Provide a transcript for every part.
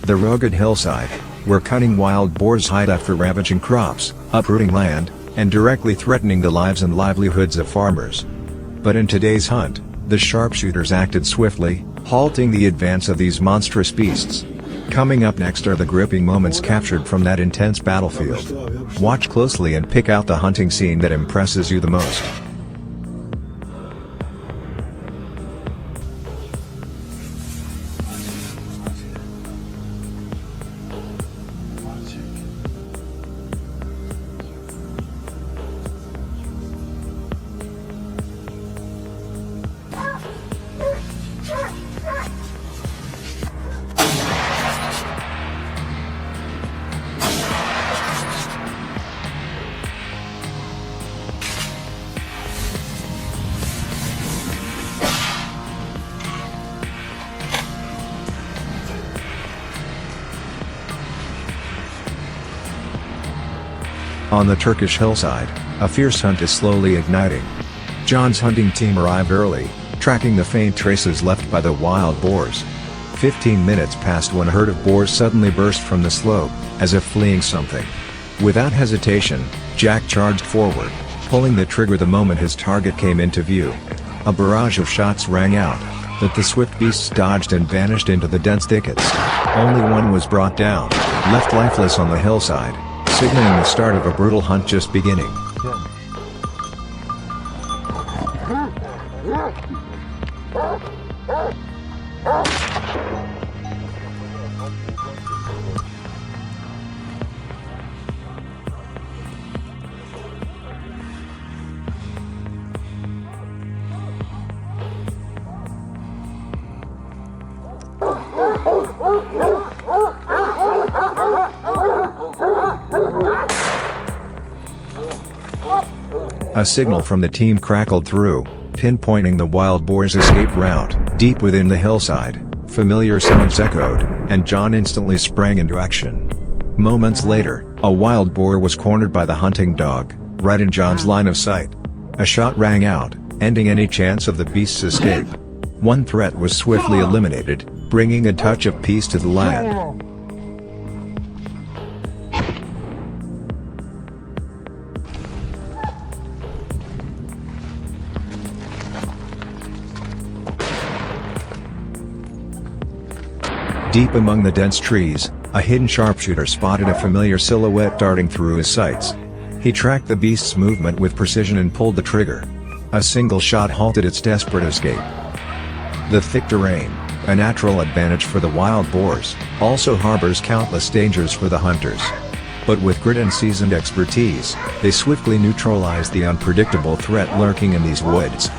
The rugged hillside, where cunning wild boars hide after ravaging crops, uprooting land, and directly threatening the lives and livelihoods of farmers. But in today's hunt, the sharpshooters acted swiftly, halting the advance of these monstrous beasts. Coming up next are the gripping moments captured from that intense battlefield. Watch closely and pick out the hunting scene that impresses you the most. On the Turkish hillside, a fierce hunt is slowly igniting. John's hunting team arrived early, tracking the faint traces left by the wild boars. 15 minutes passed when a herd of boars suddenly burst from the slope, as if fleeing something. Without hesitation, Jack charged forward, pulling the trigger the moment his target came into view. A barrage of shots rang out, but the swift beasts dodged and vanished into the dense thickets. Only one was brought down, left lifeless on the hillside, signaling the start of a brutal hunt just beginning. A signal from the team crackled through, pinpointing the wild boar's escape route. Deep within the hillside, familiar sounds echoed, and John instantly sprang into action. Moments later, a wild boar was cornered by the hunting dog, right in John's line of sight. A shot rang out, ending any chance of the beast's escape. One threat was swiftly eliminated, bringing a touch of peace to the land. Deep among the dense trees, a hidden sharpshooter spotted a familiar silhouette darting through his sights. He tracked the beast's movement with precision and pulled the trigger. A single shot halted its desperate escape. The thick terrain, a natural advantage for the wild boars, also harbors countless dangers for the hunters. But with grit and seasoned expertise, they swiftly neutralized the unpredictable threat lurking in these woods.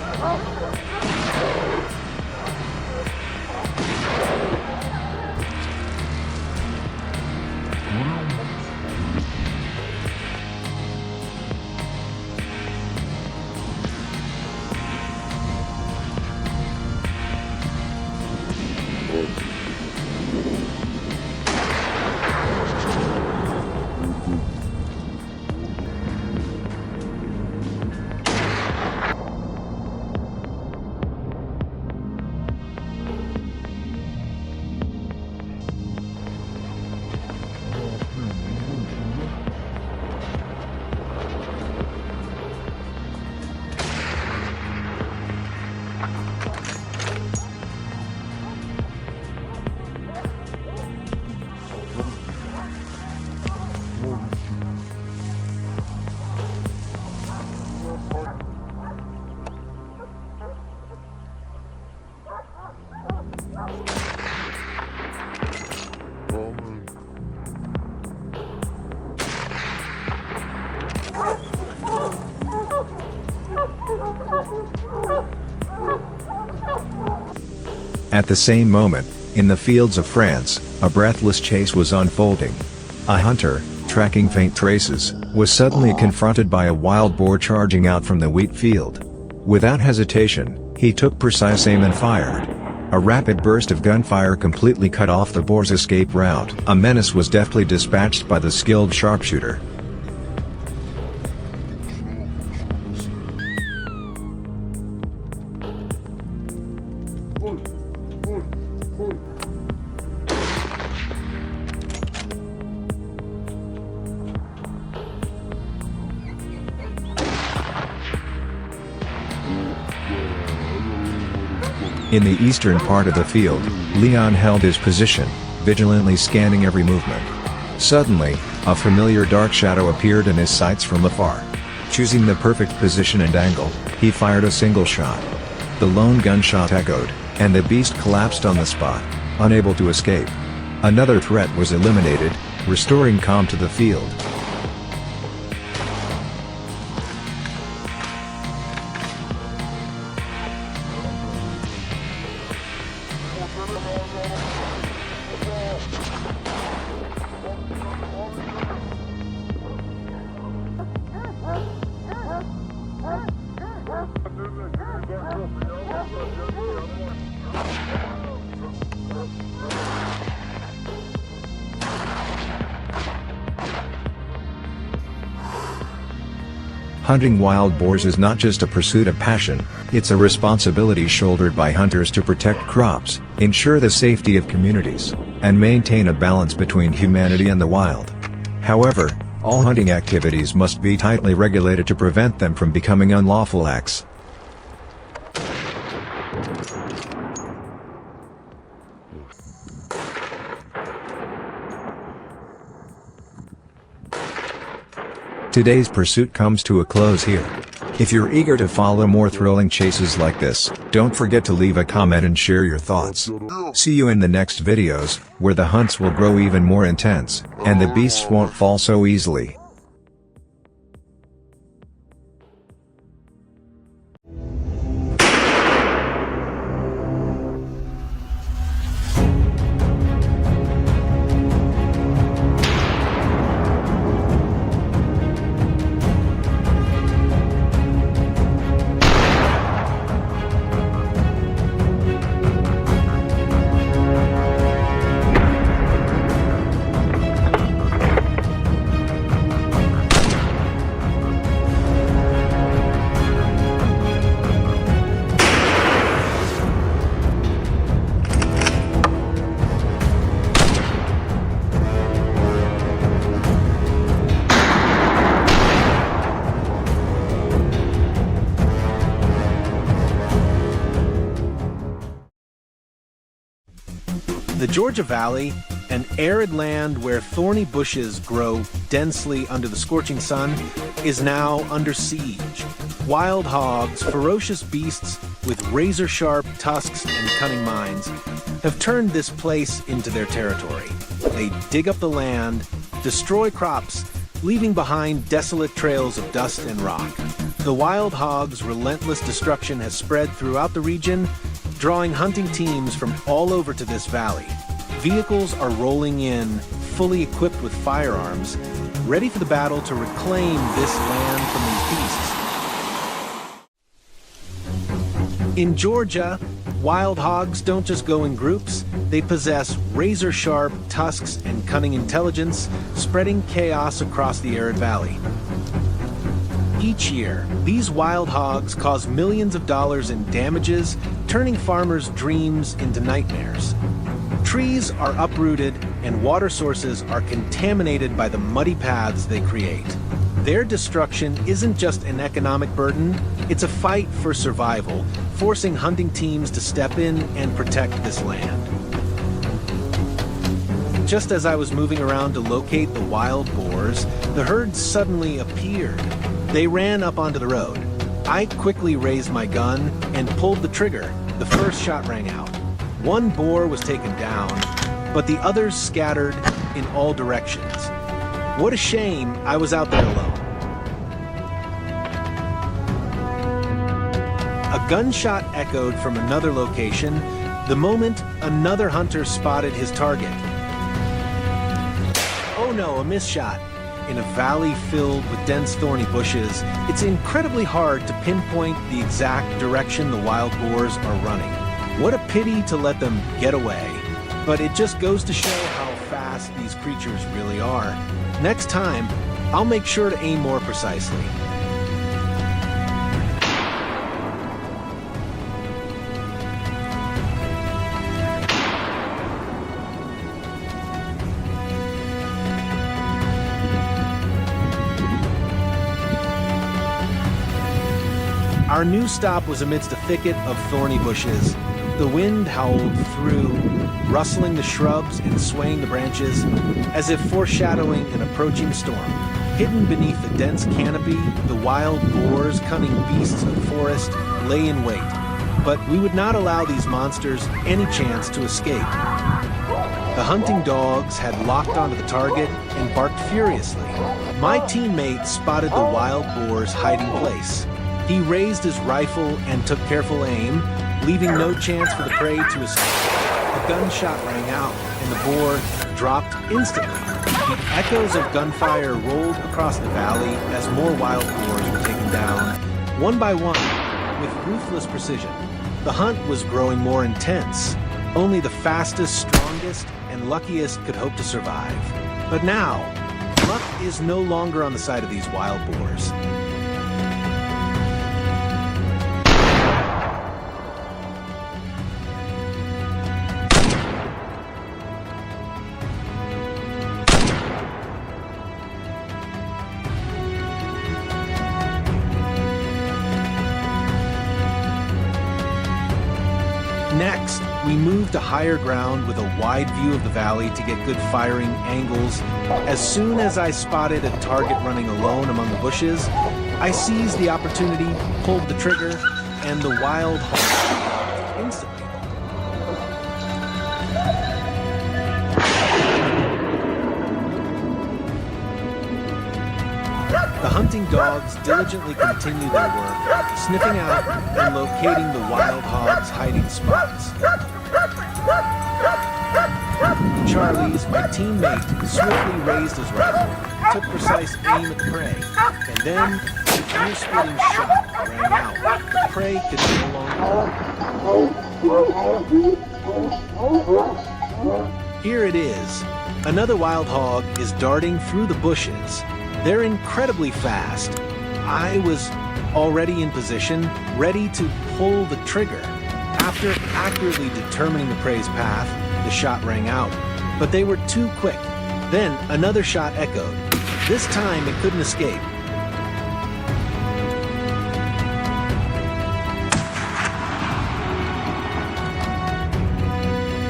At the same moment, in the fields of France, a breathless chase was unfolding. A hunter, tracking faint traces, was suddenly confronted by a wild boar charging out from the wheat field. Without hesitation, he took precise aim and fired. A rapid burst of gunfire completely cut off the boar's escape route. A menace was deftly dispatched by the skilled sharpshooter. In the eastern part of the field, Leon held his position, vigilantly scanning every movement. Suddenly, a familiar dark shadow appeared in his sights from afar. Choosing the perfect position and angle, he fired a single shot. The lone gunshot echoed, and the beast collapsed on the spot, unable to escape. Another threat was eliminated, restoring calm to the field. Hunting wild boars is not just a pursuit of passion, it's a responsibility shouldered by hunters to protect crops, ensure the safety of communities, and maintain a balance between humanity and the wild. However, all hunting activities must be tightly regulated to prevent them from becoming unlawful acts. Today's pursuit comes to a close here. If you're eager to follow more thrilling chases like this, don't forget to leave a comment and share your thoughts. See you in the next videos, where the hunts will grow even more intense, and the beasts won't fall so easily. The Georgia Valley, an arid land where thorny bushes grow densely under the scorching sun, is now under siege. Wild hogs, ferocious beasts with razor-sharp tusks and cunning minds, have turned this place into their territory. They dig up the land, destroy crops, leaving behind desolate trails of dust and rock. The wild hog's relentless destruction has spread throughout the region, drawing hunting teams from all over to this valley. Vehicles are rolling in, fully equipped with firearms, ready for the battle to reclaim this land from these beasts. In Georgia, wild hogs don't just go in groups, they possess razor-sharp tusks and cunning intelligence, spreading chaos across the arid valley. Each year, these wild hogs cause millions of dollars in damages, turning farmers' dreams into nightmares. Trees are uprooted and water sources are contaminated by the muddy paths they create. Their destruction isn't just an economic burden, it's a fight for survival, forcing hunting teams to step in and protect this land. Just as I was moving around to locate the wild boars, the herd suddenly appeared. They ran up onto the road. I quickly raised my gun and pulled the trigger. The first shot rang out. One boar was taken down, but the others scattered in all directions. What a shame I was out there alone. A gunshot echoed from another location, The moment another hunter spotted his target. Oh no, a miss shot. In a valley filled with dense thorny bushes, it's incredibly hard to pinpoint the exact direction the wild boars are running. What a pity to let them get away. But it just goes to show how fast these creatures really are. Next time, I'll make sure to aim more precisely. Our new stop was amidst a thicket of thorny bushes. The wind howled through, rustling the shrubs and swaying the branches, as if foreshadowing an approaching storm. Hidden beneath the dense canopy, the wild boars, cunning beasts of the forest, lay in wait. But we would not allow these monsters any chance to escape. The hunting dogs had locked onto the target and barked furiously. My teammate spotted the wild boar's hiding place. He raised his rifle and took careful aim, leaving no chance for the prey to escape. A gunshot rang out, and the boar dropped instantly. The echoes of gunfire rolled across the valley as more wild boars were taken down, one by one, with ruthless precision. The hunt was growing more intense. Only the fastest, strongest, and luckiest could hope to survive. But now, luck is no longer on the side of these wild boars. Next, we moved to higher ground with a wide view of the valley to get good firing angles. As soon as I spotted a target running alone among the bushes, I seized the opportunity, pulled the trigger, and the wild hog instantly. The hunting dogs diligently continued their work, sniffing out and locating the wild hog's hiding spots. Charlie's, my teammate, swiftly raised his rifle, took precise aim at the prey, and then an ear-splitting shot rang out. The prey could no longer. Here it is. Another wild hog is darting through the bushes. They're incredibly fast. I was already in position, ready to pull the trigger. After accurately determining the prey's path, the shot rang out. But they were too quick. Then another shot echoed. This time it couldn't escape.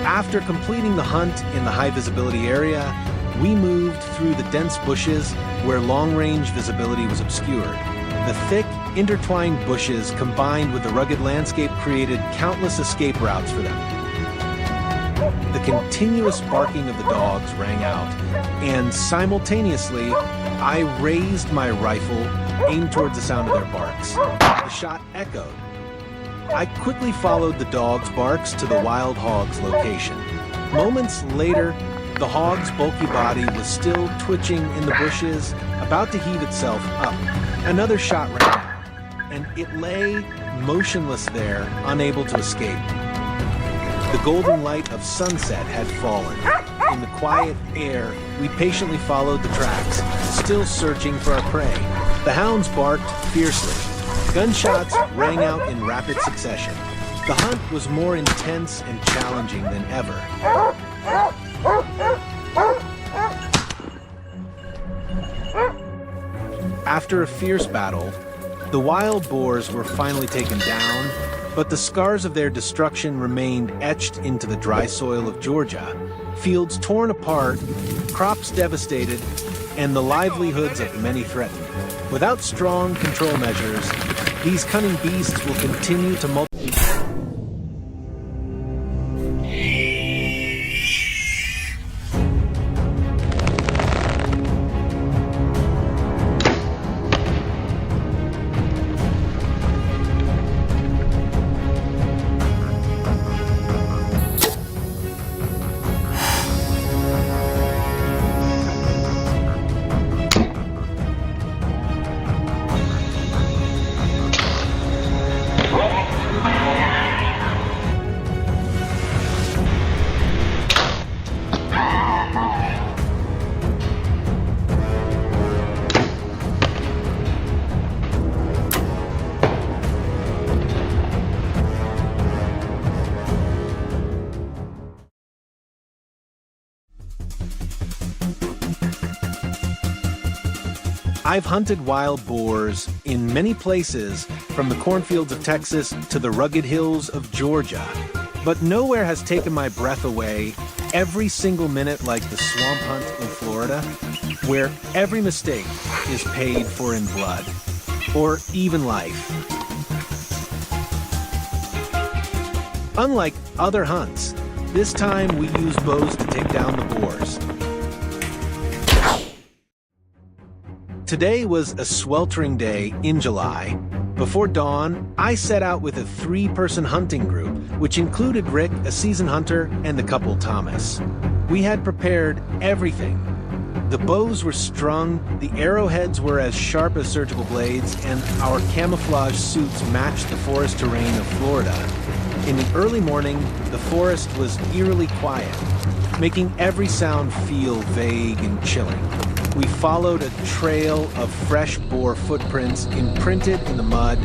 After completing the hunt in the high visibility area, we moved through the dense bushes where long-range visibility was obscured. The thick, intertwined bushes combined with the rugged landscape created countless escape routes for them. The continuous barking of the dogs rang out, and simultaneously, I raised my rifle, aimed towards the sound of their barks. The shot echoed. I quickly followed the dogs' barks to the wild hog's location. Moments later, the hog's bulky body was still twitching in the bushes, about to heave itself up. Another shot rang out, and it lay motionless there, unable to escape. The golden light of sunset had fallen. In the quiet air, we patiently followed the tracks, still searching for our prey. The hounds barked fiercely. Gunshots rang out in rapid succession. The hunt was more intense and challenging than ever. After a fierce battle, the wild boars were finally taken down, but the scars of their destruction remained etched into the dry soil of Georgia. Fields torn apart, crops devastated, and the livelihoods of many threatened. Without strong control measures, these cunning beasts will continue to multiply. I've hunted wild boars in many places, from the cornfields of Texas to the rugged hills of Georgia. But nowhere has taken my breath away every single minute like the swamp hunt in Florida, where every mistake is paid for in blood, or even life. Unlike other hunts, this time we use bows to take down the boars. Today was a sweltering day in July. Before dawn, I set out with a 3-person hunting group, which included Rick, a seasoned hunter, and the couple Thomas. We had prepared everything. The bows were strung, the arrowheads were as sharp as surgical blades, and our camouflage suits matched the forest terrain of Florida. In the early morning, the forest was eerily quiet, making every sound feel vague and chilling. We followed a trail of fresh boar footprints imprinted in the mud,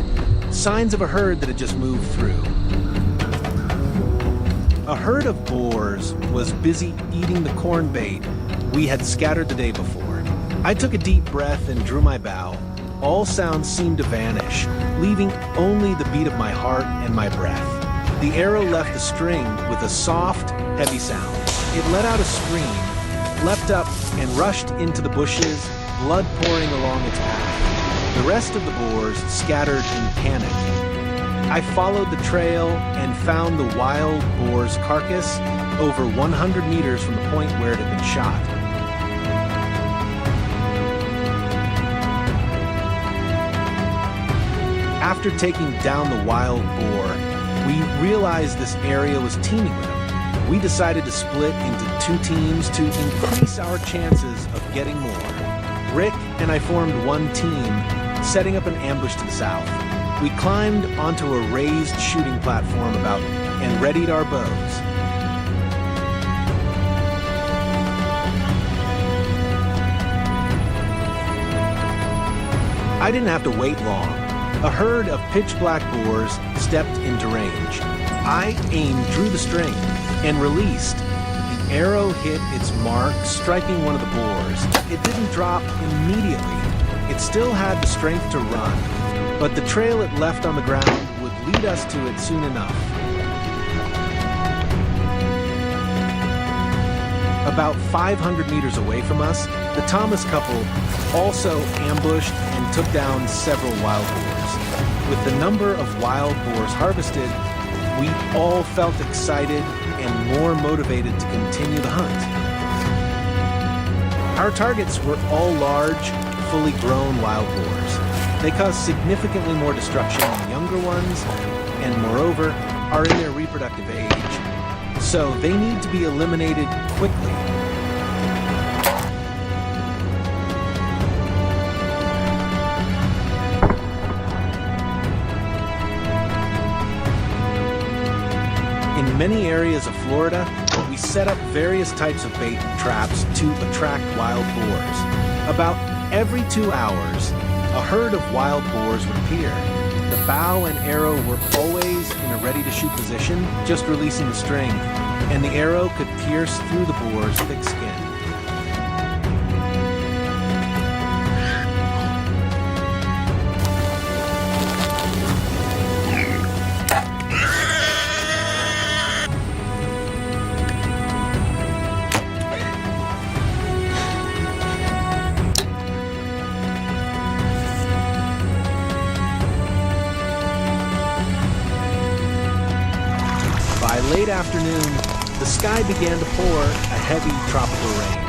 signs of a herd that had just moved through. A herd of boars was busy eating the corn bait we had scattered the day before. I took a deep breath and drew my bow. All sounds seemed to vanish, leaving only the beat of my heart and my breath. The arrow left the string with a soft, heavy sound. It let out a scream, leapt up, and rushed into the bushes, blood pouring along its path. The rest of the boars scattered in panic. I followed the trail and found the wild boar's carcass over 100 meters from the point where it had been shot. After taking down the wild boar, we realized this area was teeming with them. We decided to split into 2 teams to increase our chances of getting more. Rick and I formed one team, setting up an ambush to the south. We climbed onto a raised shooting platform and readied our bows. I didn't have to wait long. A herd of pitch-black boars stepped into range. I aimed, drew the string, and released. The arrow hit its mark, striking one of the boars. It didn't drop immediately. It still had the strength to run, but the trail it left on the ground would lead us to it soon enough. About 500 meters away from us, the Thomas couple also ambushed and took down several wild boars. With the number of wild boars harvested, we all felt excited and more motivated to continue the hunt. Our targets were all large, fully grown wild boars. They cause significantly more destruction than younger ones, and moreover, are in their reproductive age. So they need to be eliminated quickly. In many areas of Florida, we set up various types of bait traps to attract wild boars. About every 2 hours, a herd of wild boars would appear. The bow and arrow were always in a ready-to-shoot position, just releasing the string, and the arrow could pierce through the boar's thick skin. By late afternoon, the sky began to pour a heavy tropical rain.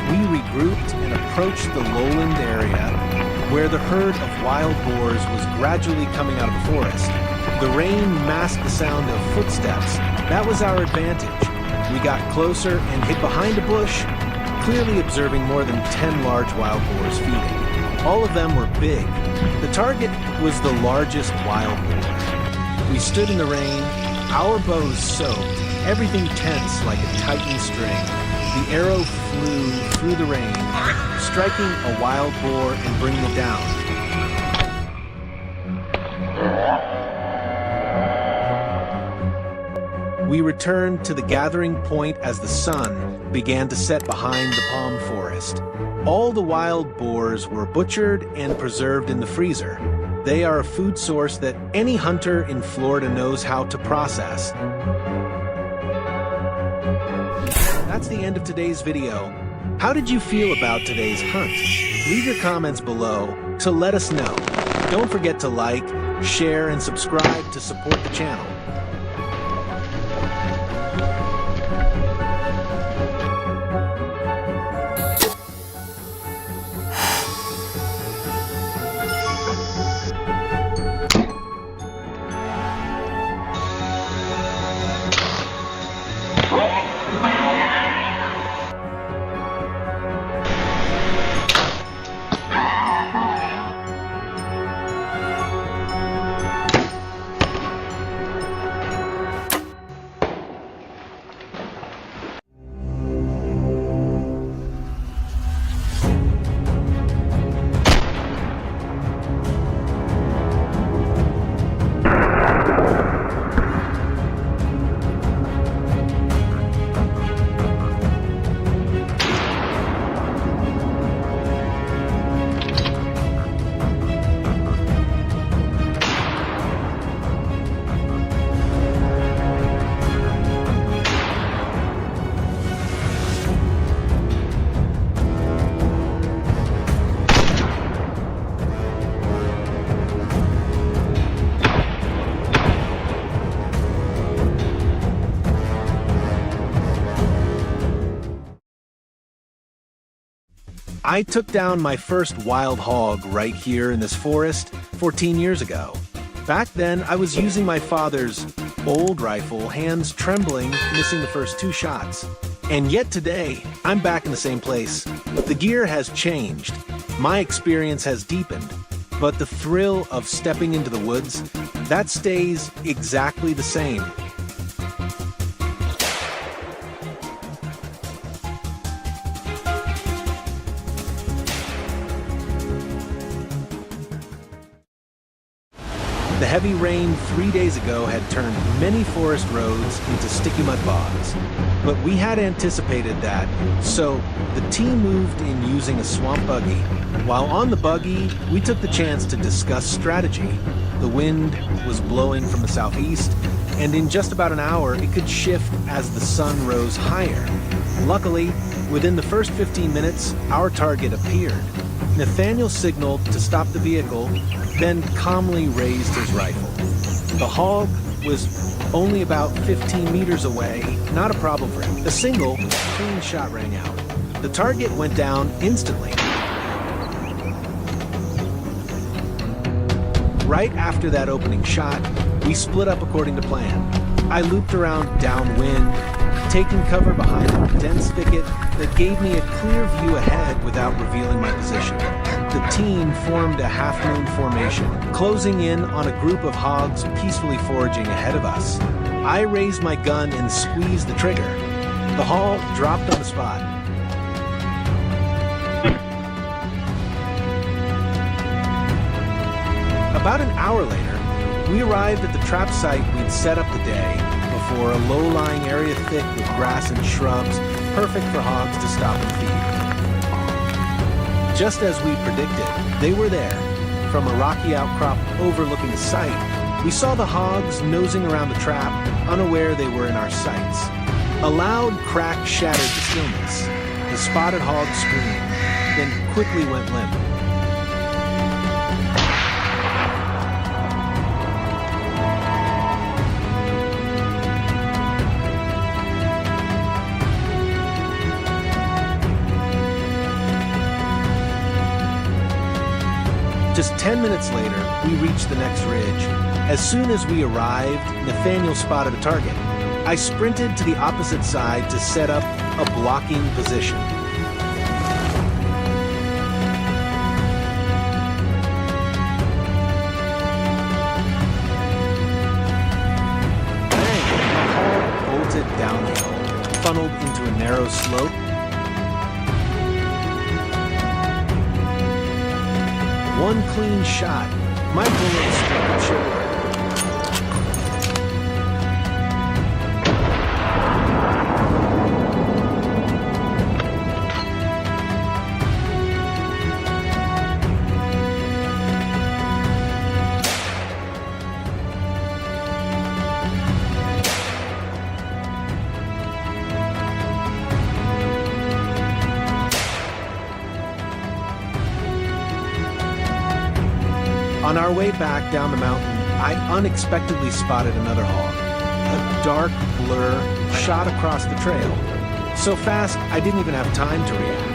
We regrouped and approached the lowland area where the herd of wild boars was gradually coming out of the forest. The rain masked the sound of footsteps. That was our advantage. We got closer and hid behind a bush, clearly observing more than 10 large wild boars feeding. All of them were big. The target was the largest wild boar. We stood in the rain, our bows soaked, everything tense like a tightened string. The arrow flew through the rain, striking a wild boar and bringing it down. We returned to the gathering point as the sun began to set behind the palm forest. All the wild boars were butchered and preserved in the freezer. They are a food source that any hunter in Florida knows how to process. That's the end of today's video. How did you feel about today's hunt? Leave your comments below to let us know. Don't forget to like, share, and subscribe to support the channel. I took down my first wild hog right here in this forest 14 years ago. Back then, I was using my father's old rifle, hands trembling, missing the first 2 shots. And yet today, I'm back in the same place. The gear has changed. My experience has deepened. But the thrill of stepping into the woods, that stays exactly the same. The heavy rain 3 days ago had turned many forest roads into sticky mud bogs. But we had anticipated that, so the team moved in using a swamp buggy. While on the buggy, we took the chance to discuss strategy. The wind was blowing from the southeast, and in just about an hour, it could shift as the sun rose higher. Luckily, within the first 15 minutes, our target appeared. Nathaniel signaled to stop the vehicle, then calmly raised his rifle. The hog was only about 15 meters away, not a problem for him. A single, clean shot rang out. The target went down instantly. Right after that opening shot, we split up according to plan. I looped around downwind, taking cover behind a dense thicket that gave me a clear view ahead without revealing my position. The team formed a half-moon formation, closing in on a group of hogs peacefully foraging ahead of us. I raised my gun and squeezed the trigger. The hog dropped on the spot. About an hour later, we arrived at the trap site we'd set up the day before, a low-lying area thick with grass and shrubs, perfect for hogs to stop and feed. Just as we predicted, they were there. From a rocky outcrop overlooking the site, we saw the hogs nosing around the trap, unaware they were in our sights. A loud crack shattered the stillness. The spotted hog screamed, then quickly went limp. Just 10 minutes later, we reached the next ridge. As soon as we arrived, Nathaniel spotted a target. I sprinted to the opposite side to set up a blocking position. Bang! The hog bolted downhill, funneled into a narrow slope. One clean shot. My bullet struck a shoulder. On our way back down the mountain, I unexpectedly spotted another hog. A dark blur shot across the trail. So fast, I didn't even have time to react.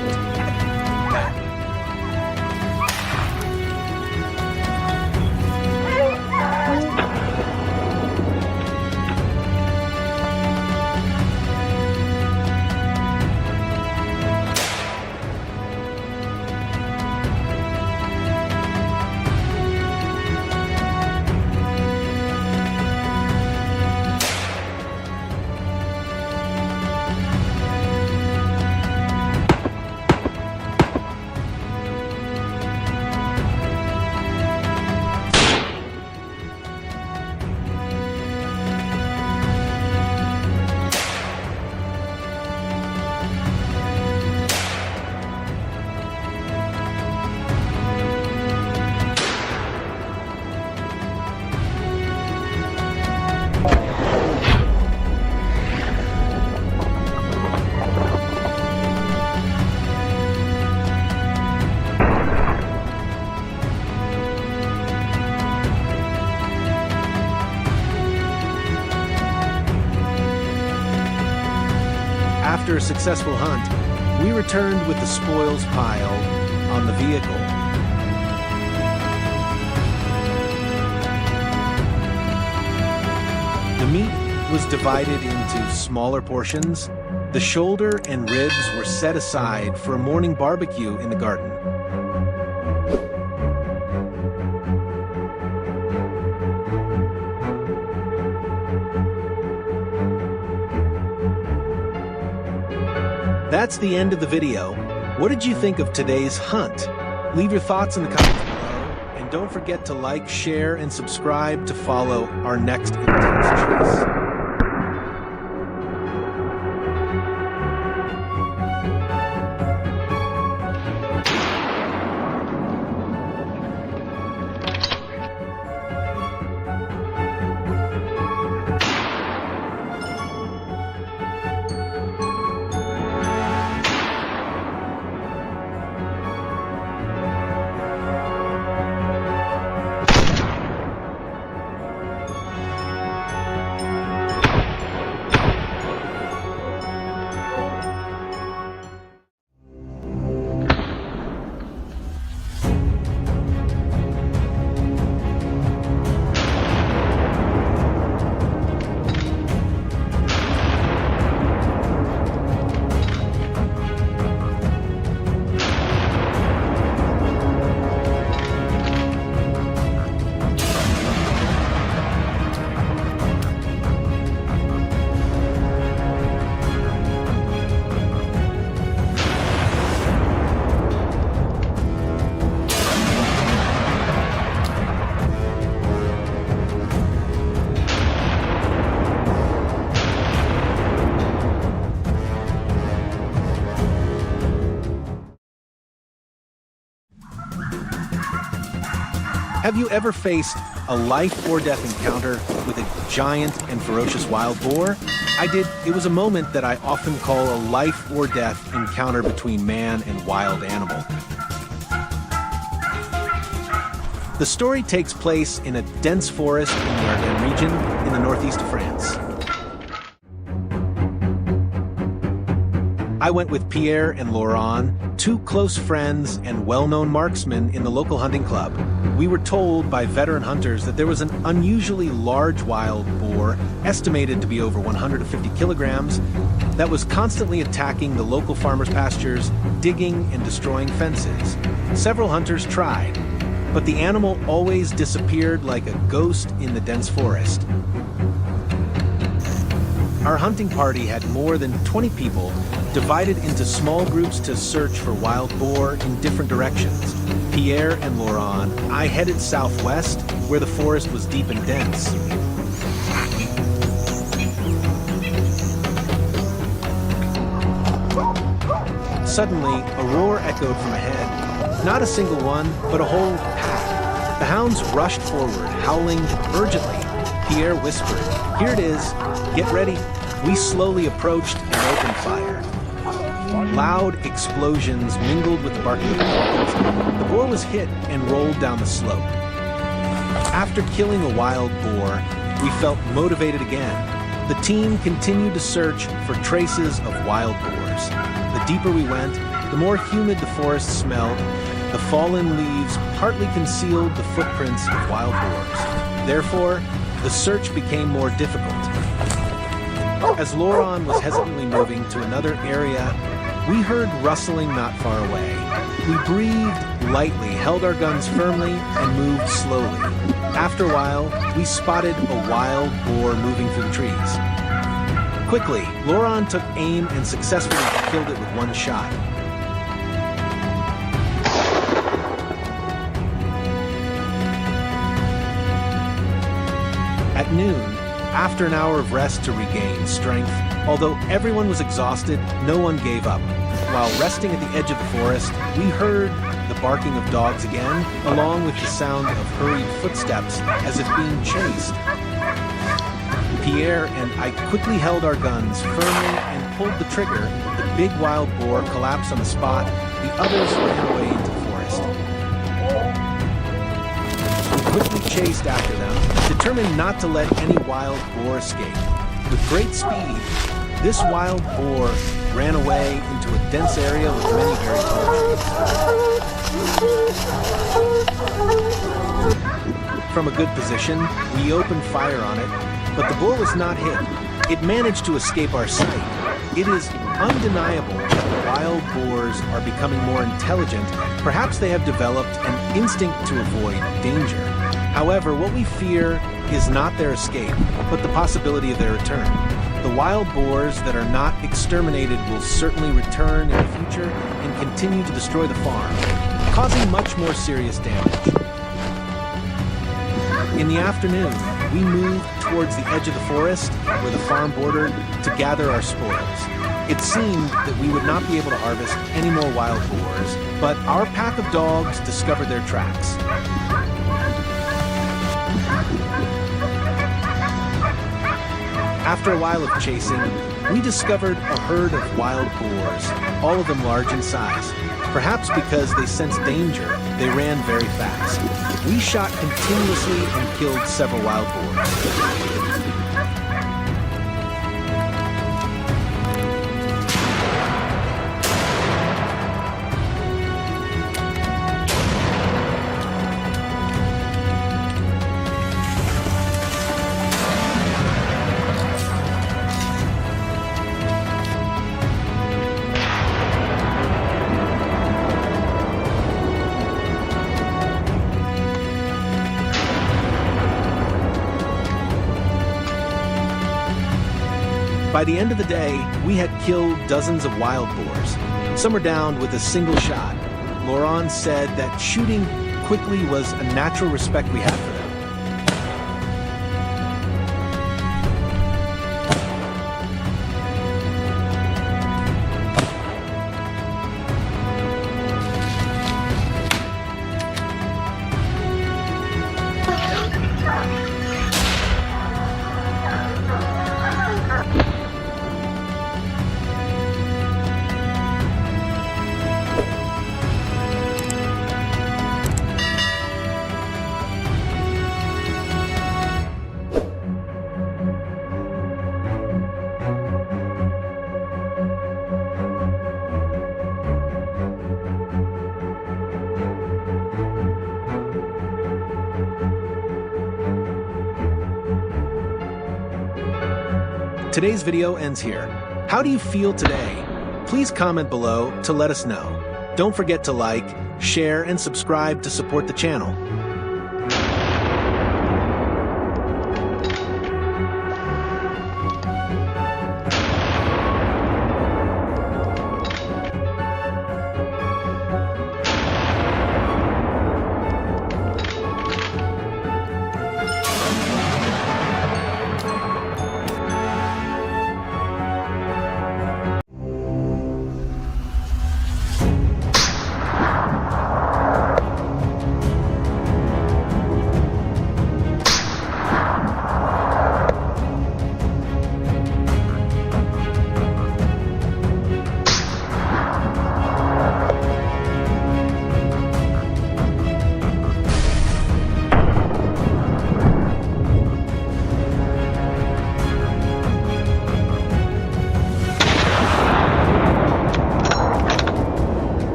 After a successful hunt, we returned with the spoils piled on the vehicle. The meat was divided into smaller portions. The shoulder and ribs were set aside for a morning barbecue in the garden. That's the end of the video. What did you think of today's hunt? Leave your thoughts in the comments below, and don't forget to like, share, and subscribe to follow our next intense chase. Have you ever faced a life-or-death encounter with a giant and ferocious wild boar? I did. It was a moment that I often call a life-or-death encounter between man and wild animal. The story takes place in a dense forest in the Ardennes region in the northeast of France. I went with Pierre and Laurent, two close friends and well-known marksmen in the local hunting club. We were told by veteran hunters that there was an unusually large wild boar, estimated to be over 150 kilograms, that was constantly attacking the local farmers' pastures, digging and destroying fences. Several hunters tried, but the animal always disappeared like a ghost in the dense forest. Our hunting party had more than 20 people, divided into small groups to search for wild boar in different directions. Pierre and Laurent, I headed southwest, where the forest was deep and dense. Suddenly, a roar echoed from ahead. Not a single one, but a whole pack. The hounds rushed forward, howling urgently. Pierre whispered, "Here it is, get ready." We slowly approached and opened fire. Loud explosions mingled with the barking of the dogs. The boar was hit and rolled down the slope. After killing a wild boar, we felt motivated again. The team continued to search for traces of wild boars. The deeper we went, the more humid the forest smelled. The fallen leaves partly concealed the footprints of wild boars. Therefore, the search became more difficult. As Loran was hesitantly moving to another area, we heard rustling not far away. We breathed lightly, held our guns firmly, and moved slowly. After a while, we spotted a wild boar moving through the trees. Quickly, Loran took aim and successfully killed it with one shot. At noon, after an hour of rest to regain strength, although everyone was exhausted, no one gave up. While resting at the edge of the forest, we heard the barking of dogs again, along with the sound of hurried footsteps as if being chased. Pierre and I quickly held our guns firmly and pulled the trigger. The big wild boar collapsed on the spot. The others ran away into the forest. We quickly chased after them, determined not to let any wild boar escape. With great speed, this wild boar ran away into a dense area with many very tall trees. From a good position, we opened fire on it, but the boar was not hit. It managed to escape our sight. It is undeniable that wild boars are becoming more intelligent. Perhaps they have developed an instinct to avoid danger. However, what we fear is not their escape, but the possibility of their return. The wild boars that are not exterminated will certainly return in the future and continue to destroy the farm, causing much more serious damage. In the afternoon, we moved towards the edge of the forest, where the farm bordered, to gather our spoils. It seemed that we would not be able to harvest any more wild boars, but our pack of dogs discovered their tracks. After a while of chasing, we discovered a herd of wild boars, all of them large in size. Perhaps because they sensed danger, they ran very fast. We shot continuously and killed several wild boars. By the end of the day, we had killed dozens of wild boars. Some were downed with a single shot. Loran said that shooting quickly was a natural respect we had for them. Today's video ends here. How do you feel today? Please comment below to let us know. Don't forget to like, share, and subscribe to support the channel.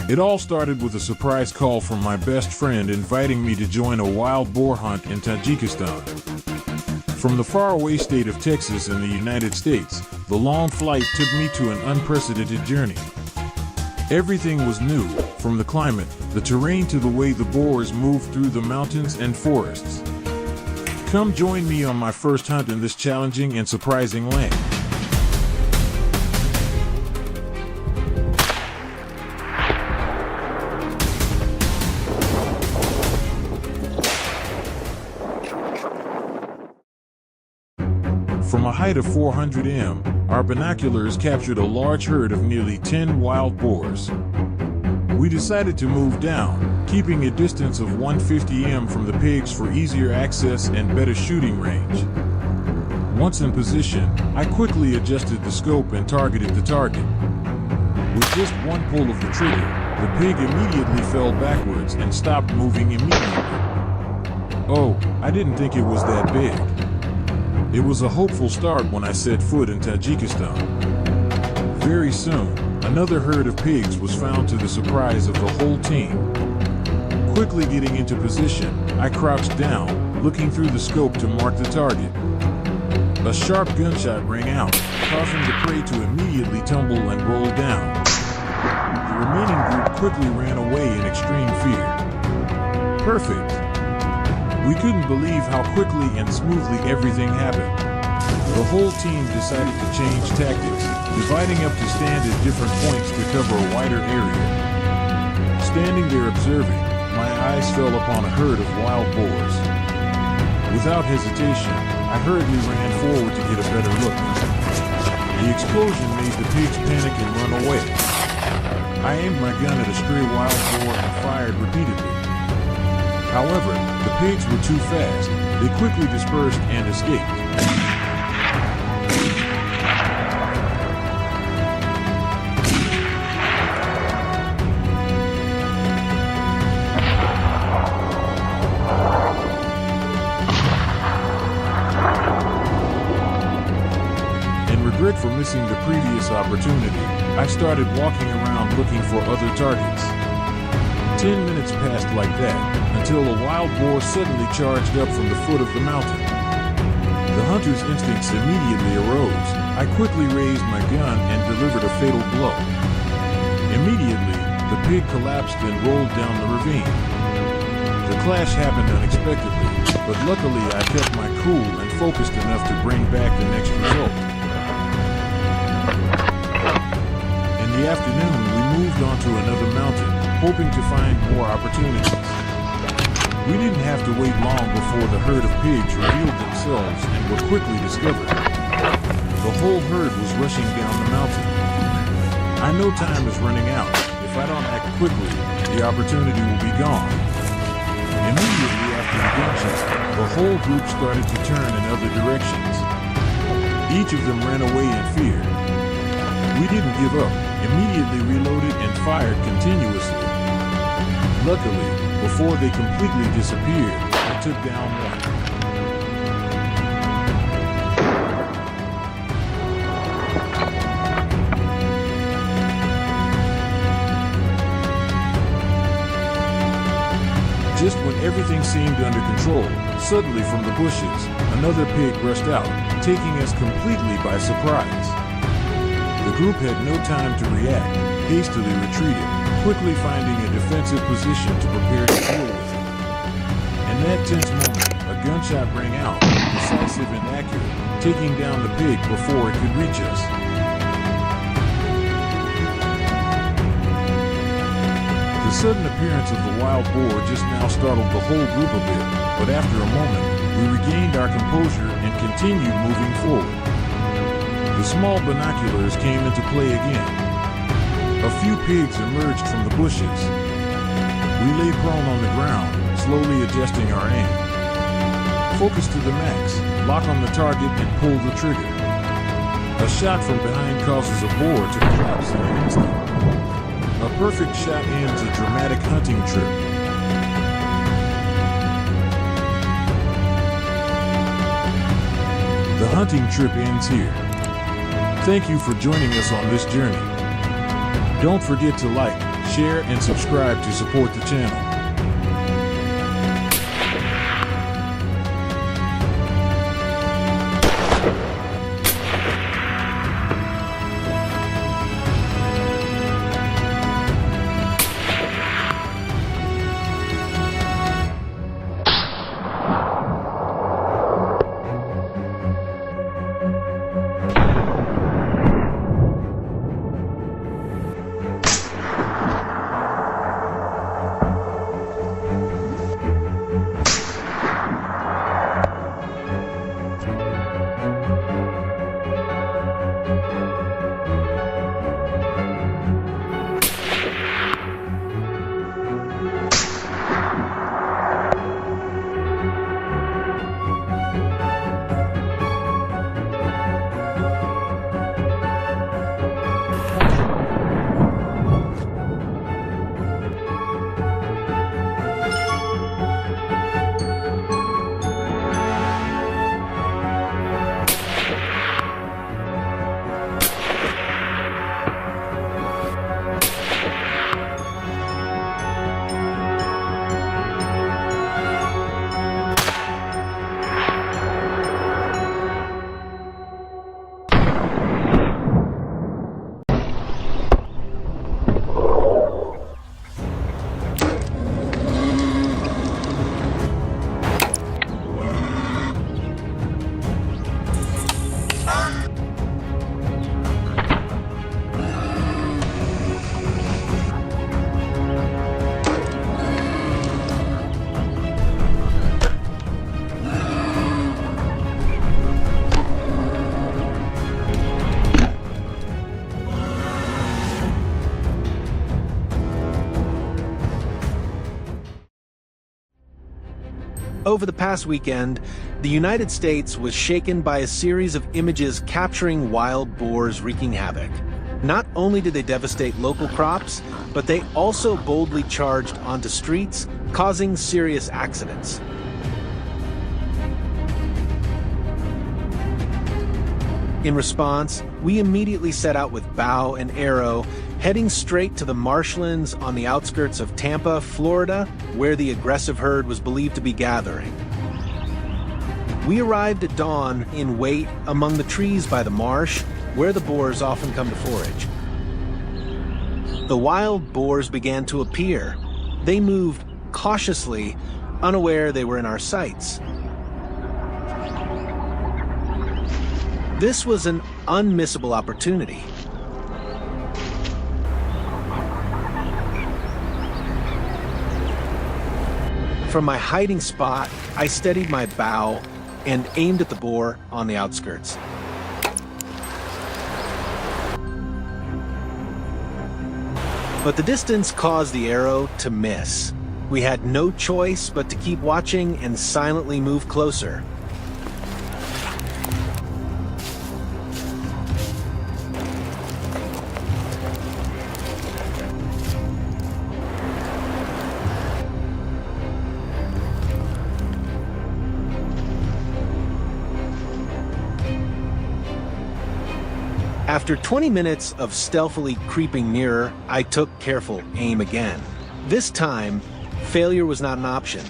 It all started with a surprise call from my best friend inviting me to join a wild boar hunt in Tajikistan. From the faraway state of Texas in the United States, the long flight took me to an unprecedented journey. Everything was new, from the climate, the terrain to the way the boars moved through the mountains and forests. Come join me on my first hunt in this challenging and surprising land. From a height of 400 m, our binoculars captured a large herd of nearly 10 wild boars. We decided to move down, keeping a distance of 150 m from the pigs for easier access and better shooting range. Once in position, I quickly adjusted the scope and targeted the target. With just one pull of the trigger, the pig immediately fell backwards and stopped moving immediately. Oh, I didn't think it was that big. It was a hopeful start when I set foot in Tajikistan. Very soon, another herd of pigs was found to the surprise of the whole team. Quickly getting into position, I crouched down, looking through the scope to mark the target. A sharp gunshot rang out, causing the prey to immediately tumble and roll down. The remaining group quickly ran away in extreme fear. Perfect. We couldn't believe how quickly and smoothly everything happened. The whole team decided to change tactics, dividing up to stand at different points to cover a wider area. Standing there observing, my eyes fell upon a herd of wild boars. Without hesitation, I hurriedly ran forward to get a better look. The explosion made the pigs panic and run away. I aimed my gun at a stray wild boar and fired repeatedly. However, the pigs were too fast. They quickly dispersed and escaped. In regret for missing the previous opportunity, I started walking around looking for other targets. 10 minutes passed like that, until a wild boar suddenly charged up from the foot of the mountain. The hunter's instincts immediately arose. I quickly raised my gun and delivered a fatal blow. Immediately, the pig collapsed and rolled down the ravine. The clash happened unexpectedly, but luckily I kept my cool and focused enough to bring back the next result. In the afternoon, we moved on to another mountain, hoping to find more opportunities. We didn't have to wait long before the herd of pigs revealed themselves and were quickly discovered. The whole herd was rushing down the mountain. I know time is running out. If I don't act quickly, the opportunity will be gone. Immediately after the gunshot, the whole group started to turn in other directions. Each of them ran away in fear. We didn't give up, immediately reloaded and fired continuously. Luckily, before they completely disappeared, I took down one. Just when everything seemed under control, suddenly from the bushes, another pig rushed out, taking us completely by surprise. The group had no time to react, hastily retreated, quickly finding a defensive position to prepare to deal with it. In that tense moment, a gunshot rang out, decisive and accurate, taking down the pig before it could reach us. The sudden appearance of the wild boar just now startled the whole group a bit, but after a moment, we regained our composure and continued moving forward. The small binoculars came into play again. A few pigs emerged from the bushes. We lay prone on the ground, slowly adjusting our aim. Focus to the max, lock on the target and pull the trigger. A shot from behind causes a boar to collapse in an instant. A perfect shot ends a dramatic hunting trip. The hunting trip ends here. Thank you for joining us on this journey. Don't forget to like, share, and subscribe to support the channel. Over the past weekend, the United States was shaken by a series of images capturing wild boars wreaking havoc. Not only did they devastate local crops, but they also boldly charged onto streets, causing serious accidents. In response, we immediately set out with bow and arrow, heading straight to the marshlands on the outskirts of Tampa, Florida, where the aggressive herd was believed to be gathering. We arrived at dawn in wait among the trees by the marsh, where the boars often come to forage. The wild boars began to appear. They moved cautiously, unaware they were in our sights. This was an unmissable opportunity. From my hiding spot, I steadied my bow and aimed at the boar on the outskirts. But the distance caused the arrow to miss. We had no choice but to keep watching and silently move closer. After 20 minutes of stealthily creeping nearer, I took careful aim again. This time, failure was not an option.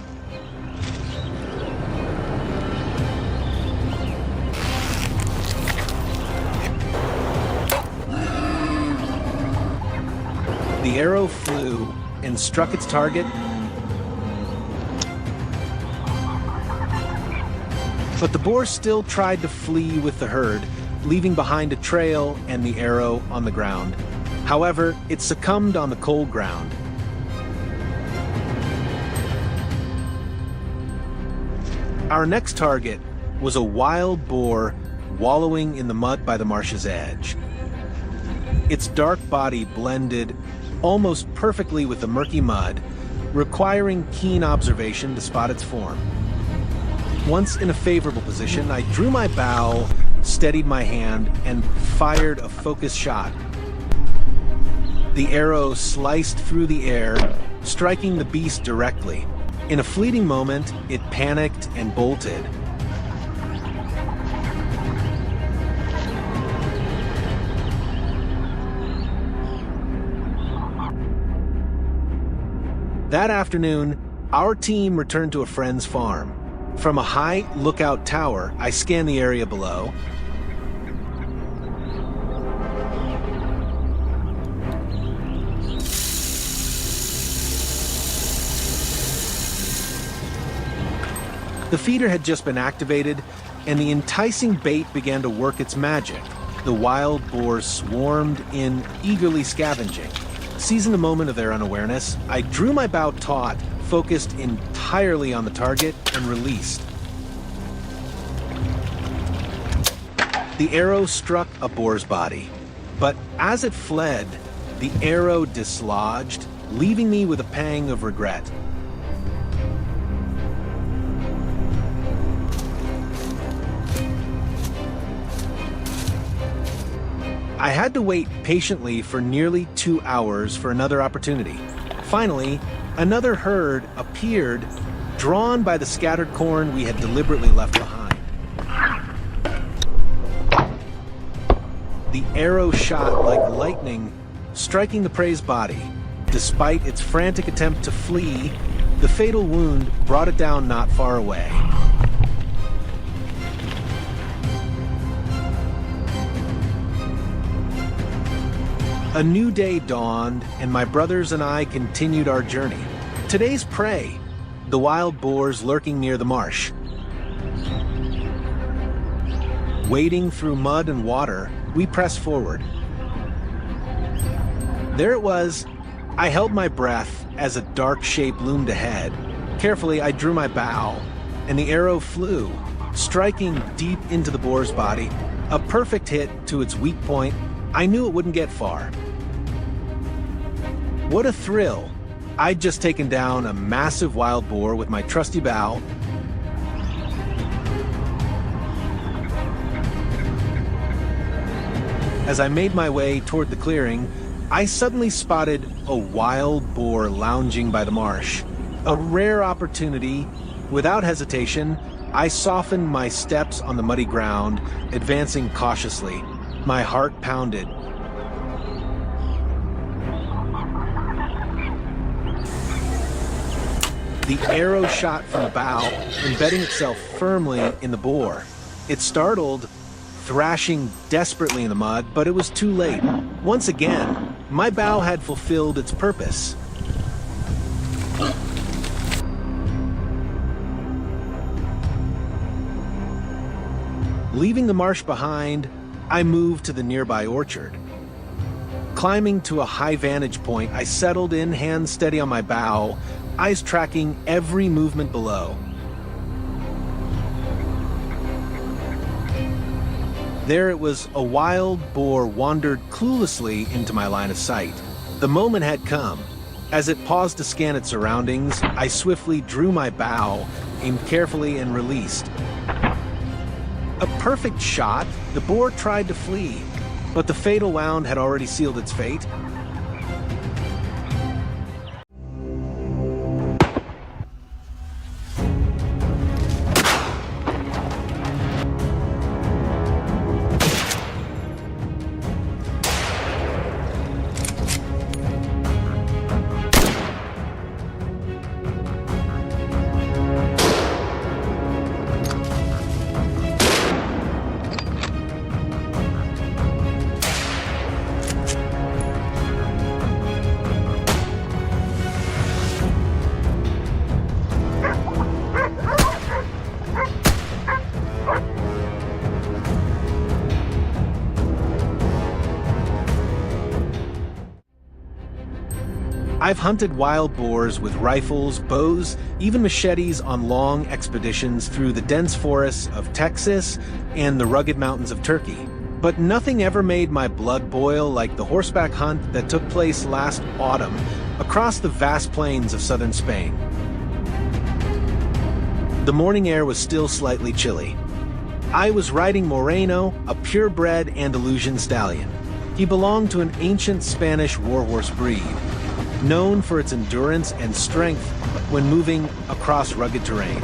The arrow flew and struck its target, but the boar still tried to flee with the herd, leaving behind a trail and the arrow on the ground. However, it succumbed on the cold ground. Our next target was a wild boar wallowing in the mud by the marsh's edge. Its dark body blended almost perfectly with the murky mud, requiring keen observation to spot its form. Once in a favorable position, I drew my bow, steadied my hand, and fired a focused shot. The arrow sliced through the air, striking the beast directly. In a fleeting moment, it panicked and bolted. That afternoon, our team returned to a friend's farm. From a high lookout tower, I scanned the area below. The feeder had just been activated, and the enticing bait began to work its magic. The wild boars swarmed in, eagerly scavenging. Seizing the moment of their unawareness, I drew my bow taut, focused entirely on the target, and released. The arrow struck a boar's body, but as it fled, the arrow dislodged, leaving me with a pang of regret. I had to wait patiently for nearly 2 hours for another opportunity. Finally, another herd appeared, drawn by the scattered corn we had deliberately left behind. The arrow shot like lightning, striking the prey's body. Despite its frantic attempt to flee, the fatal wound brought it down not far away. A new day dawned, and my brothers and I continued our journey. Today's prey, the wild boars lurking near the marsh. Wading through mud and water, we pressed forward. There it was. I held my breath as a dark shape loomed ahead. Carefully, I drew my bow, and the arrow flew, striking deep into the boar's body. A perfect hit to its weak point. I knew it wouldn't get far. What a thrill! I'd just taken down a massive wild boar with my trusty bow. As I made my way toward the clearing, I suddenly spotted a wild boar lounging by the marsh. A rare opportunity. Without hesitation, I softened my steps on the muddy ground, advancing cautiously. My heart pounded. The arrow shot from the bow, embedding itself firmly in the boar. It startled, thrashing desperately in the mud, but it was too late. Once again, my bow had fulfilled its purpose. Leaving the marsh behind, I moved to the nearby orchard. Climbing to a high vantage point, I settled in, hands steady on my bow, eyes tracking every movement below. There it was, a wild boar wandered cluelessly into my line of sight. The moment had come. As it paused to scan its surroundings, I swiftly drew my bow, aimed carefully, and released. A perfect shot. The boar tried to flee, but the fatal wound had already sealed its fate. I've hunted wild boars with rifles, bows, even machetes on long expeditions through the dense forests of Texas and the rugged mountains of Turkey. But nothing ever made my blood boil like the horseback hunt that took place last autumn across the vast plains of southern Spain. The morning air was still slightly chilly. I was riding Moreno, a purebred Andalusian stallion. He belonged to an ancient Spanish warhorse breed, known for its endurance and strength when moving across rugged terrain.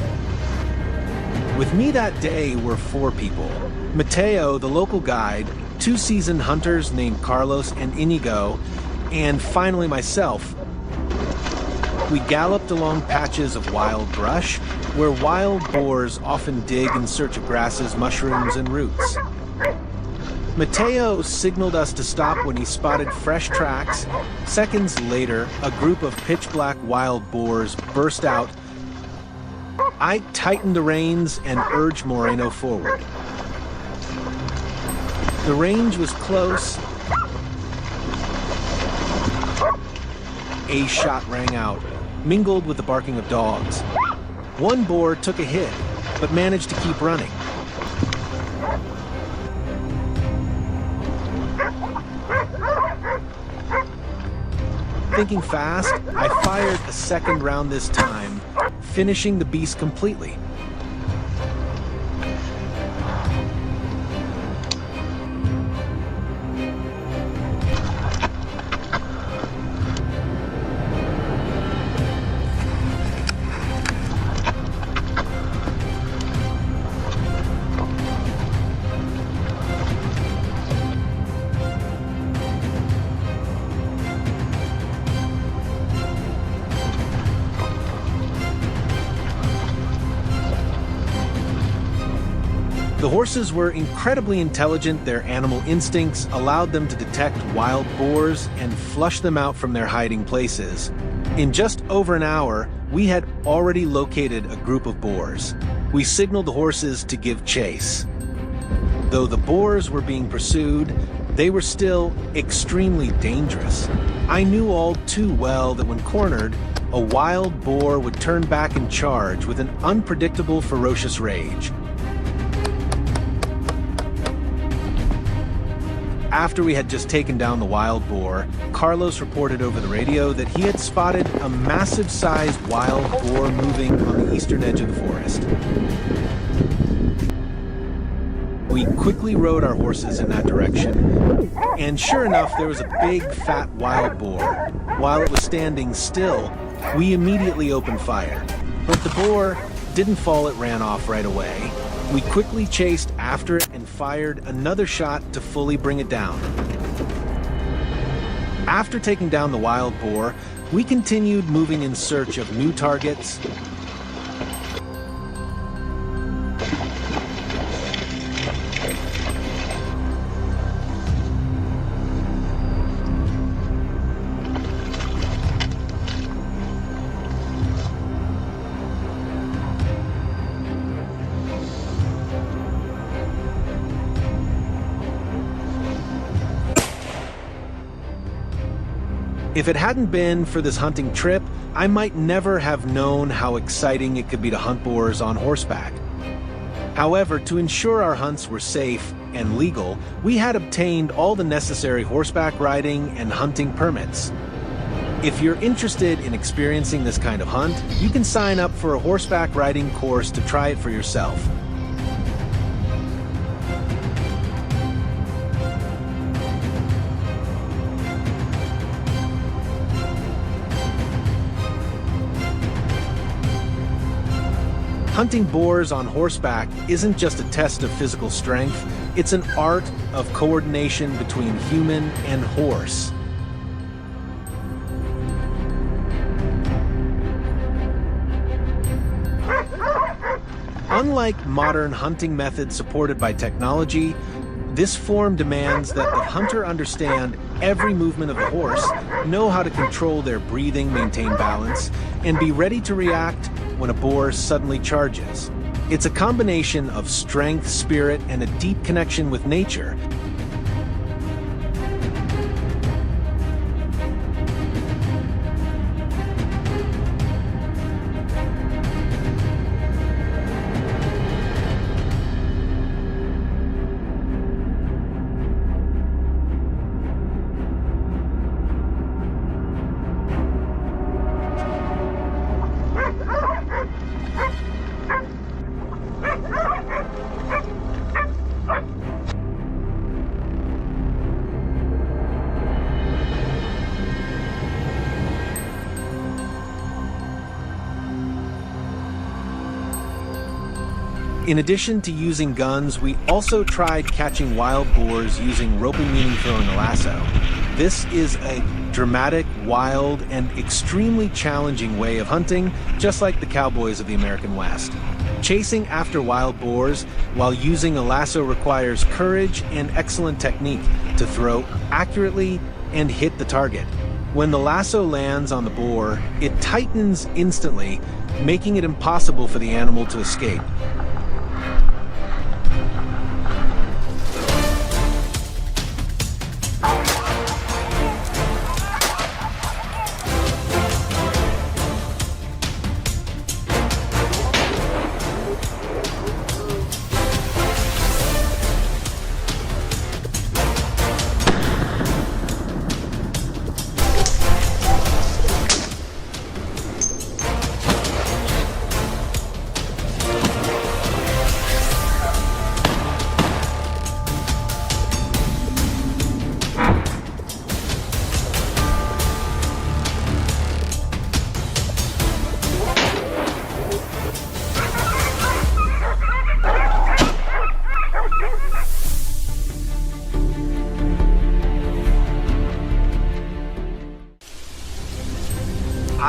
With me that day were 4 people. Mateo, the local guide, 2 seasoned hunters named Carlos and Inigo, and finally myself. We galloped along patches of wild brush, where wild boars often dig in search of grasses, mushrooms, and roots. Mateo signaled us to stop when he spotted fresh tracks. Seconds later, a group of pitch-black wild boars burst out. I tightened the reins and urged Moreno forward. The range was close. A shot rang out, mingled with the barking of dogs. One boar took a hit, but managed to keep running. Thinking fast, I fired a second round this time, finishing the beast completely. The horses were incredibly intelligent. Their animal instincts allowed them to detect wild boars and flush them out from their hiding places. In just over an hour, we had already located a group of boars. We signaled the horses to give chase. Though the boars were being pursued, they were still extremely dangerous. I knew all too well that when cornered, a wild boar would turn back and charge with an unpredictable, ferocious rage. After we had just taken down the wild boar, Carlos reported over the radio that he had spotted a massive-sized wild boar moving on the eastern edge of the forest. We quickly rode our horses in that direction, and sure enough, there was a big, fat wild boar. While it was standing still, we immediately opened fire. But the boar didn't fall, it ran off right away. We quickly chased after it and fired another shot to fully bring it down. After taking down the wild boar, we continued moving in search of new targets. If it hadn't been for this hunting trip, I might never have known how exciting it could be to hunt boars on horseback. However, to ensure our hunts were safe and legal, we had obtained all the necessary horseback riding and hunting permits. If you're interested in experiencing this kind of hunt, you can sign up for a horseback riding course to try it for yourself. Hunting boars on horseback isn't just a test of physical strength, it's an art of coordination between human and horse. Unlike modern hunting methods supported by technology, this form demands that the hunter understand every movement of the horse, know how to control their breathing, maintain balance, and be ready to react when a boar suddenly charges. It's a combination of strength, spirit, and a deep connection with nature. In addition to using guns, we also tried catching wild boars using rope and meaning throwing a lasso. This is a dramatic, wild, and extremely challenging way of hunting, just like the cowboys of the American West. Chasing after wild boars while using a lasso requires courage and excellent technique to throw accurately and hit the target. When the lasso lands on the boar, it tightens instantly, making it impossible for the animal to escape.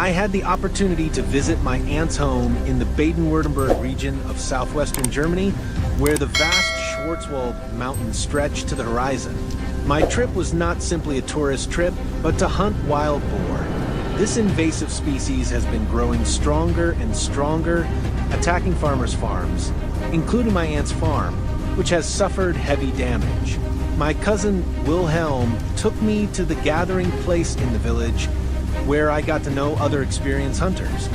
I had the opportunity to visit my aunt's home in the Baden-Württemberg region of southwestern Germany, where the vast Schwarzwald mountains stretch to the horizon. My trip was not simply a tourist trip, but to hunt wild boar. This invasive species has been growing stronger and stronger, attacking farmers' farms, including my aunt's farm, which has suffered heavy damage. My cousin Wilhelm took me to the gathering place in the village, where I got to know other experienced hunters.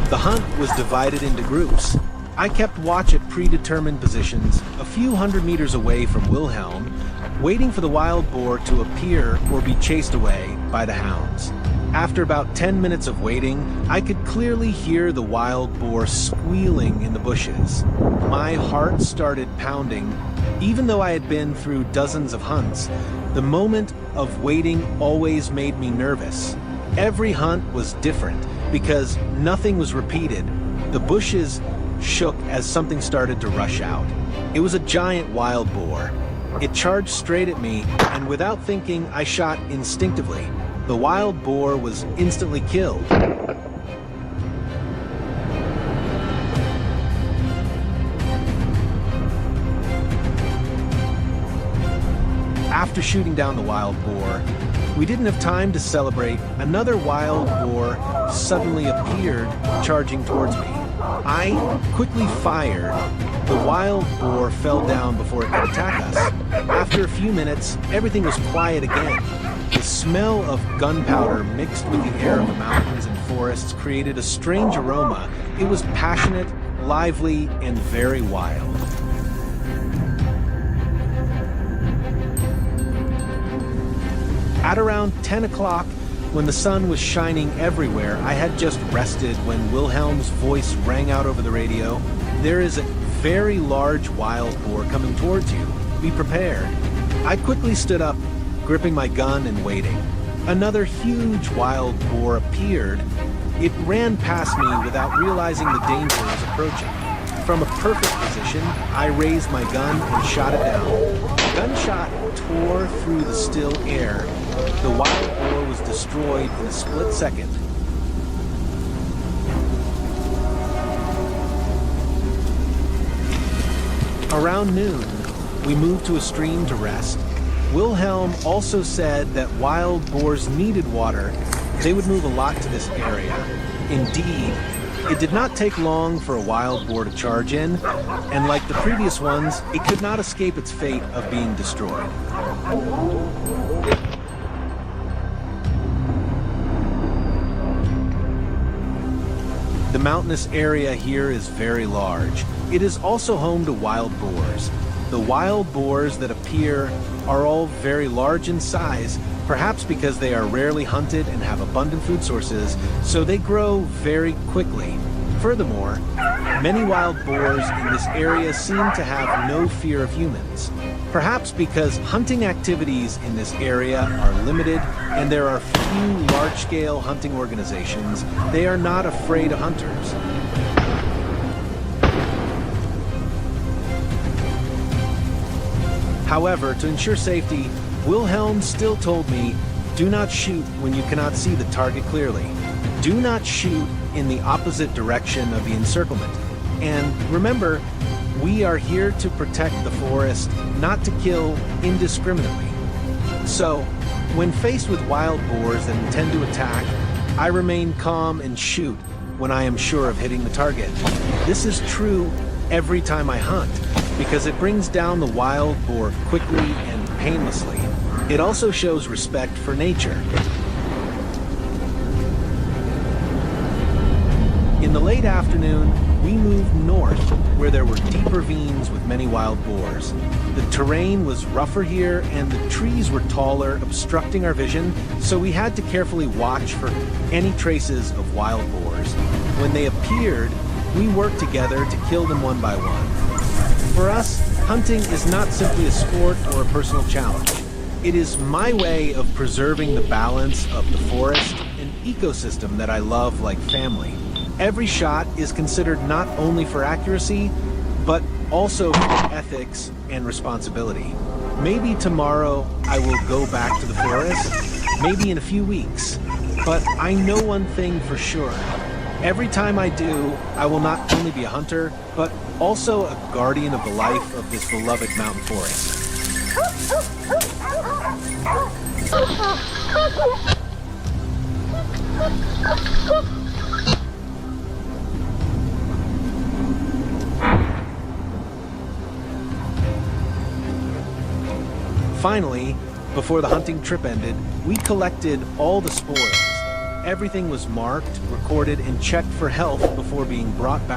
The hunt was divided into groups. I kept watch at predetermined positions, a few hundred meters away from Wilhelm, waiting for the wild boar to appear or be chased away by the hounds. After about 10 minutes of waiting, I could clearly hear the wild boar squealing in the bushes. My heart started pounding. Even though I had been through dozens of hunts, the moment of waiting always made me nervous. Every hunt was different because nothing was repeated. The bushes shook as something started to rush out. It was a giant wild boar. It charged straight at me, and without thinking, I shot instinctively. The wild boar was instantly killed. After shooting down the wild boar, we didn't have time to celebrate. Another wild boar suddenly appeared, charging towards me. I quickly fired. The wild boar fell down before it could attack us. After a few minutes, everything was quiet again. The smell of gunpowder mixed with the air of the mountains and forests created a strange aroma. It was passionate, lively, and very wild. At around 10 o'clock, when the sun was shining everywhere, I had just rested when Wilhelm's voice rang out over the radio. There is a very large wild boar coming towards you. Be prepared. I quickly stood up, gripping my gun and waiting. Another huge wild boar appeared. It ran past me without realizing the danger was approaching. From a perfect position, I raised my gun and shot it down. The gunshot tore through the still air. The wild boar was destroyed in a split second. Around noon, we moved to a stream to rest. Wilhelm also said that wild boars needed water. They would move a lot to this area. Indeed, it did not take long for a wild boar to charge in, and like the previous ones, it could not escape its fate of being destroyed. The mountainous area here is very large. It is also home to wild boars. The wild boars that appear are all very large in size, Perhaps because they are rarely hunted and have abundant food sources, so they grow very quickly. Furthermore, many wild boars in this area seem to have no fear of humans. Perhaps because hunting activities in this area are limited and there are few large-scale hunting organizations, they are not afraid of hunters. However, to ensure safety, Wilhelm still told me, do not shoot when you cannot see the target clearly. Do not shoot in the opposite direction of the encirclement. And remember, we are here to protect the forest, not to kill indiscriminately. So, when faced with wild boars that intend to attack, I remain calm and shoot when I am sure of hitting the target. This is true every time I hunt, because it brings down the wild boar quickly and painlessly. It also shows respect for nature. In the late afternoon, we moved north, where there were deep ravines with many wild boars. The terrain was rougher here, and the trees were taller, obstructing our vision, so we had to carefully watch for any traces of wild boars. When they appeared, we worked together to kill them one by one. For us, hunting is not simply a sport or a personal challenge. It is my way of preserving the balance of the forest, an ecosystem that I love like family. Every shot is considered not only for accuracy, but also for ethics and responsibility. Maybe tomorrow I will go back to the forest, maybe in a few weeks, but I know one thing for sure. Every time I do, I will not only be a hunter, but also a guardian of the life of this beloved mountain forest. Finally, before the hunting trip ended, we collected all the spoils. Everything was marked, recorded, and checked for health before being brought back.